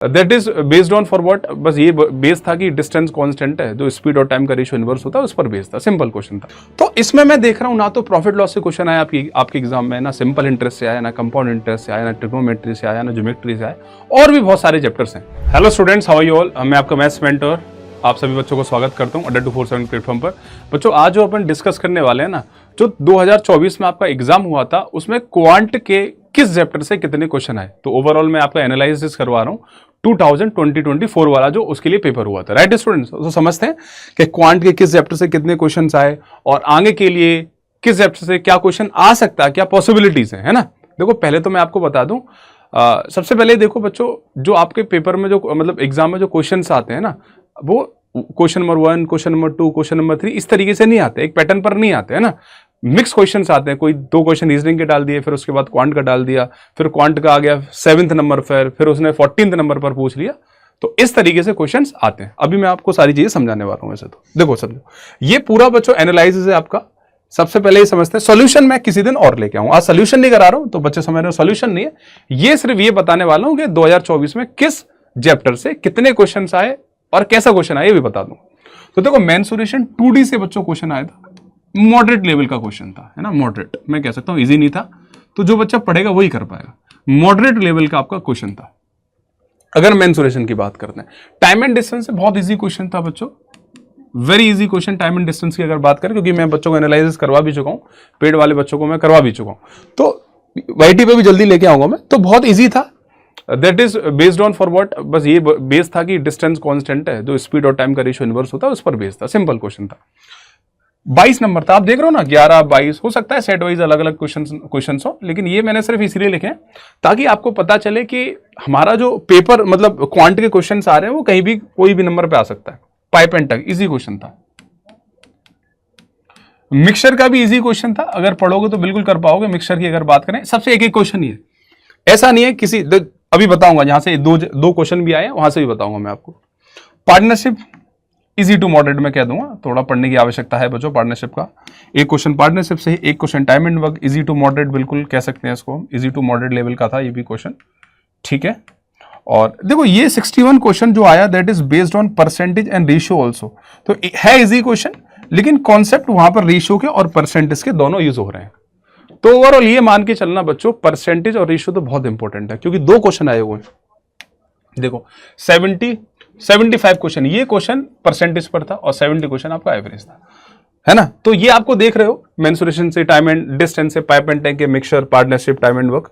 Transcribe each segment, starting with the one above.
That is based on for what, बस ये base था कि डिस्टेंस कांस्टेंट है, जो स्पीड और टाइम का रेशियो इनवर्स होता है उस पर बेस था, सिंपल क्वेश्चन था। तो इसमें मैं देख रहा हूं ना तो प्रॉफिट लॉस से क्वेश्चन आया आपके एग्जाम में, ना सिंपल इंटरेस्ट से आया, ना कंपाउंड इंटरेस्ट से आया, ना ट्रिग्नोमेट्री से आया, ना ज्योमेट्री से आया, और भी बहुत सारे चैप्टर्स हैं। Hello students, how are you all. मैं आपका मैथ्स मेंटर, आप सभी बच्चों को स्वागत करता हूं अड्डा 247 प्लेटफॉर्म पर। बच्चों आज जो अपन डिस्कस करने वाले हैं ना, जो 2024 में आपका एग्जाम हुआ था उसमें क्वांट के किस चैप्टर से कितने क्वेश्चन आए, तो ओवरऑल मैं आपका एनालिसिस करवा रहा हूं 2024 वाला जो उसके लिए पेपर हुआ था, राइट स्टूडेंट्स। तो समझते हैं कि क्वांट के किस चैप्टर से कितने क्वेश्चंस आए और आगे के लिए किस चैप्टर से क्या क्वेश्चन आ सकता है, क्या पॉसिबिलिटीज है ना। देखो पहले तो मैं आपको बता दूं, सबसे पहले देखो बच्चों, जो आपके पेपर में जो मतलब एग्जाम में जो क्वेश्चंस आते हैं ना, वो question number 1, question number 2, question number 3 इस तरीके से नहीं आते, एक पैटर्न पर नहीं आते है ना। मिक्स क्वेश्चंस आते हैं, कोई 2 क्वेश्चन रीजनिंग के डाल दिए, फिर उसके बाद क्वांट का डाल दिया, फिर क्वांट का आ गया 7th नंबर पर, फिर उसने 14th नंबर पर पूछ लिया। तो इस तरीके से क्वेश्चंस आते हैं। अभी मैं आपको सारी चीजें समझाने वाला हूं। वैसे तो देखो समझो, ये पूरा बच्चों एनालिसिस है आपका। सबसे पहले ये समझते हैं, सॉल्यूशन मैं किसी दिन और लेके आऊं, आज सॉल्यूशन नहीं करा रहा हूं तो बच्चे समझ रहे हो सॉल्यूशन नहीं है, ये सिर्फ ये बताने वाला हूं कि 2024 में किस चैप्टर से कितने क्वेश्चन आए और कैसा क्वेश्चन आया ये भी बता दूं। तो देखो मेंसुरेशन 2D से बच्चों क्वेश्चन आया था, मॉडरेट लेवल का क्वेश्चन था, है ना। मॉडरेट मैं कह सकता हूं, इजी नहीं था, तो जो बच्चा पढ़ेगा वही कर पाएगा। मॉडरेट लेवल का आपका क्वेश्चन था। अगर मेंसुरेशन की बात करते हैं, टाइम एंड डिस्टेंस से बहुत इजी क्वेश्चन था बच्चों, very easy question time and distance की अगर बात करें, क्योंकि मैं बच्चों को एनालिसिस करवा भी चुका हूं, पेड वाले बच्चों को मैं करवा भी चुका हूं, तो वाईटी पे भी जल्दी लेके आऊंगा मैं। तो बहुत इजी था, that is based on for what, बस ये बेस था कि डिस्टेंस कांस्टेंट है, जो स्पीड और टाइम का रेशियो इनवर्स होता है उस पर बेस था, सिंपल क्वेश्चन था। 22 नंबर था, आप देख रहे हो ना, 11, 22 हो सकता है सेट वाइज अलग अलग क्वेश्चन हो, लेकिन ये मैंने सिर्फ इसलिए लिखे हैं ताकि आपको पता चले कि हमारा जो पेपर मतलब क्वांट के क्वेश्चन आ रहे हैं वो कहीं भी कोई भी नंबर पे आ सकता है। Pipe and tug easy question था। मिक्सचर का भी इजी क्वेश्चन था, अगर पढ़ोगे तो बिल्कुल कर पाओगे। मिक्सचर की अगर बात करें, सबसे एक क्वेश्चन ही है, ऐसा नहीं है किसी, अभी बताऊंगा जहां से दो क्वेश्चन भी आए वहां से भी बताऊंगा मैं आपको। पार्टनरशिप इजी टू मॉडरेट में कह दूंगा, थोड़ा पढ़ने की आवश्यकता है बच्चों पार्टनरशिप का। एक क्वेश्चन पार्टनरशिप से, एक question time and work, easy to moderate बिल्कुल कह सकते हैं इसको, इजी टू मॉडरेट लेवल का था ये भी क्वेश्चन, ठीक है। और देखो ये 61 क्वेश्चन जो आया that is based on percentage and ratio also, तो है इजी क्वेश्चन, लेकिन कॉन्सेप्ट वहां पर रेशियो के और परसेंटेज के दोनों यूज हो रहे हैं। तो ओवरऑल ये मान के चलना बच्चों, परसेंटेज और रेशियो तो बहुत इंपॉर्टेंट है, क्योंकि 2 क्वेश्चन आए हुए हैं। देखो 75 क्वेश्चन, ये क्वेश्चन परसेंटेज पर था और 70 क्वेश्चन आपका एवरेज था, है ना। तो ये आपको देख रहे हो, मेंसुरेशन से, टाइम एंड डिस्टेंस से, पाइप एंड टैंक के, mixture, partnership, time and work,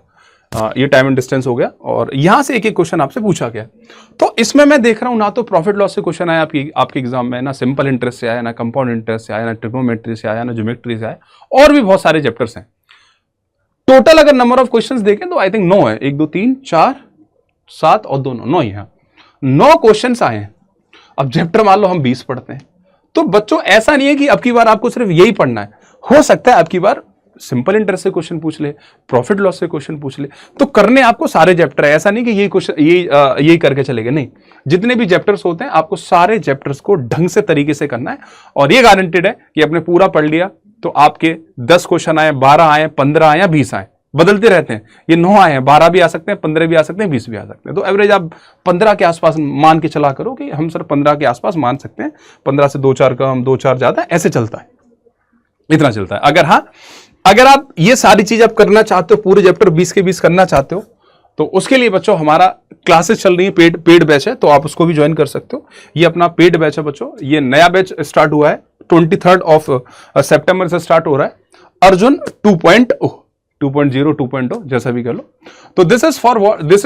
ये टाइम एंड डिस्टेंस हो गया, और यहां से एक एक क्वेश्चन आपसे पूछा गया। तो इसमें मैं देख रहा हूं ना तो प्रॉफिट लॉस से क्वेश्चन आया आपके एग्जाम में, ना सिंपल इंटरेस्ट से आया, ना कंपाउंड इंटरेस्ट से आया, ना ट्रिग्नोमेट्री से आया, ना ज्योमेट्री से आया, और भी बहुत सारे चैप्टर्स हैं। टोटल अगर नंबर ऑफ क्वेश्चंस देखें तो आई थिंक 9 है, 1 2 3 4 7 और 2 9 ही है, 9 क्वेश्चंस आए हैं। अब चैप्टर मान लो हम 20 पढ़ते हैं, तो बच्चों ऐसा नहीं है कि अब की बार आपको सिर्फ यही पढ़ना है, हो सकता है अब की बार सिंपल इंटरेस्ट से क्वेश्चन पूछ ले, प्रॉफिट लॉस से क्वेश्चन पूछ ले, तो करने आपको सारे चैप्टर है, ऐसा नहीं कि यही क्वेश्चन यही करके चलेगा, नहीं। जितने भी चैप्टर्स होते हैं आपको सारे चैप्टर्स को ढंग से तरीके से करना है, और ये गारंटेड है कि आपने पूरा पढ़ लिया तो आपके 10 क्वेश्चन आए, 12 आए, 15 आए या 20 आए, बदलते रहते हैं। ये 9 आए हैं, 12 भी आ सकते हैं, 15 भी आ सकते हैं, 20 भी आ सकते हैं, तो एवरेज आप 15 के आसपास मान के चला करो कि हम सर 15 के आसपास मान सकते हैं, 15 से 2-4 कम, 2-4 ज्यादा, ऐसे चलता है, इतना चलता है। अगर आप ये सारी चीज आप करना चाहते हो, पूरे चैप्टर 20 के 20 करना चाहते हो, तो उसके लिए बच्चों हमारा क्लासेस चल रही है, पेड बैच है, तो आप उसको भी ज्वाइन कर सकते हो। ये अपना पेड बैच है बच्चों, ये नया बैच स्टार्ट हुआ है, 23rd ऑफ सितंबर से स्टार्ट हो रहा है, अर्जुन 2.0 2.0 जैसा भी कर लो। तो this is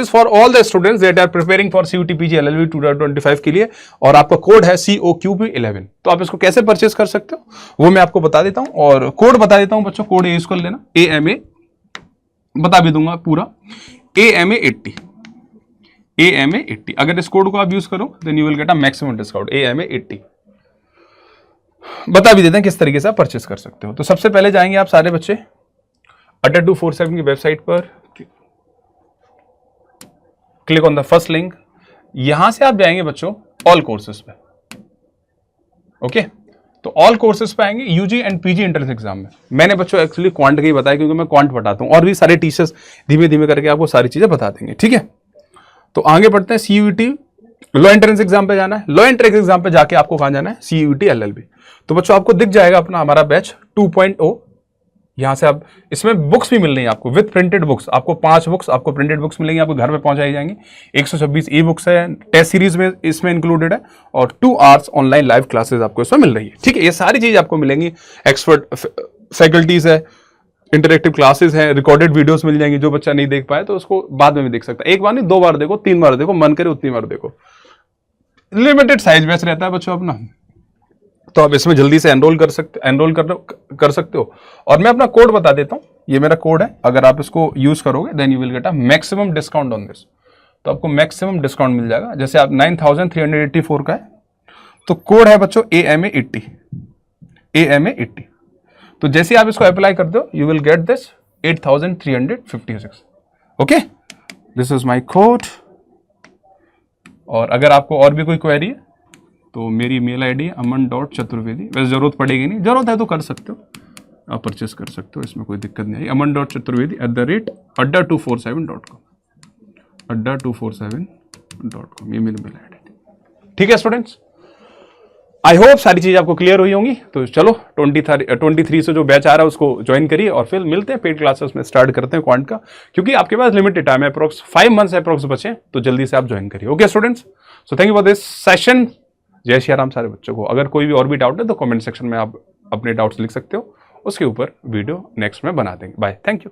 for all the students that are preparing for CUT PG LLB 2025 के लिए, और आपका कोड है COQP11। तो आप इसको कैसे परचेस कर सकते हो वो मैं आपको बता देता हूं, और कोड बता देता हूं बच्चों, कोड यूज कर लेना, AMA बता भी दूंगा पूरा, AMA 80। अगर इस कोड को आप यूज करो then you will get a maximum discount, AMA 80। बता भी देते हैं किस तरीके से आप परचेस कर सकते हो। तो सबसे पहले जाएंगे आप सारे बच्चे अड्डा 247 की वेबसाइट पर, click on the first link, यहां से आप जाएंगे बच्चों ऑल कोर्सेज पे, ओके। तो ऑल कोर्सेज पे आएंगे UG and PG entrance exam में। मैंने बच्चों एक्चुअली क्वांट का ही बताया, क्योंकि मैं क्वांट बताता हूं, और भी सारे टीचर्स धीमे धीमे करके आपको सारी चीजें बता देंगे, ठीक है। तो आगे बढ़ते हैं CUET लो एंट्रेंस एग्जाम पे जाना है। लो एंट्रेंस एग्जाम पे जाके आपको कहां जाना है? CUET LLB। तो बच्चों आपको दिख जाएगा अपना हमारा बैच 2.0। यहां से आप इसमें बुक्स भी मिल रही है आपको विद प्रिंटेड बुक्स। आपको 5 बुक्स आपको प्रिंटेड बुक्स मिलेंगी, आपको घर पे पहुंचाई जाएंगी। 126 ई बुक्स है, टेस्ट सीरीज में इसमें इंक्लूडेड है, और 2 आवर्स ऑनलाइन लाइव क्लासेस आपको इसमें मिल रही है। ठीक है, ये सारी चीज आपको मिलेंगी। एक्सपर्ट फैकल्टीज है, इंटरेक्टिव क्लासेस हैं, रिकॉर्डेड वीडियोस मिल जाएंगी। जो बच्चा नहीं देख पाए तो उसको बाद में भी देख सकता है। एक बार नहीं, 2 बार देखो, 3 बार देखो, मन करे उतनी बार देखो। लिमिटेड साइज बैच रहता है बच्चों अपना, तो आप इसमें जल्दी से एनरोल कर सकते हो। और मैं अपना कोड बता देता हूं, ये मेरा कोड है। अगर आप इसको यूज करोगे then you will get a maximum discount on this. तो आपको मैक्सिमम डिस्काउंट मिल जाएगा। जैसे आप 9384 का है, तो कोड है बच्चों AMA80 AMA80। तो जैसे आप इसको अप्लाई करते हो you will get this 8356। Okay, this is my code. और अगर आपको और भी कोई क्वेरी है तो मेरी मेल आईडी है aman.chaturvedi। वैसे जरूरत पड़ेगी नहीं, जरूरत है तो कर सकते हो, आप परचेस कर सकते हो, इसमें कोई दिक्कत नहीं है। aman.chaturvedi@adda247.com adda247.com ये मेरी मेल आईडी। ठीक है स्टूडेंट्स, आई होप सारी चीज आपको क्लियर हुई होंगी। तो चलो 23 से जो बैच आ रहा है उसको ज्वाइन करिए, और फिर मिलते हैं पेड क्लासेस में, स्टार्ट करते हैं क्वांट का, क्योंकि आपके पास लिमिटेड टाइम है, अप्रोक्स 5 मंथ्स अप्रोक्स बचे, तो जल्दी से आप ज्वाइन करिए। Okay students, so thank you for this session. जय श्री राम सारे बच्चों को। अगर कोई भी और भी डाउट है तो कमेंट सेक्शन में आप अपने डाउट्स लिख सकते हो, उसके ऊपर वीडियो नेक्स्ट में बना देंगे। Bye, thank you.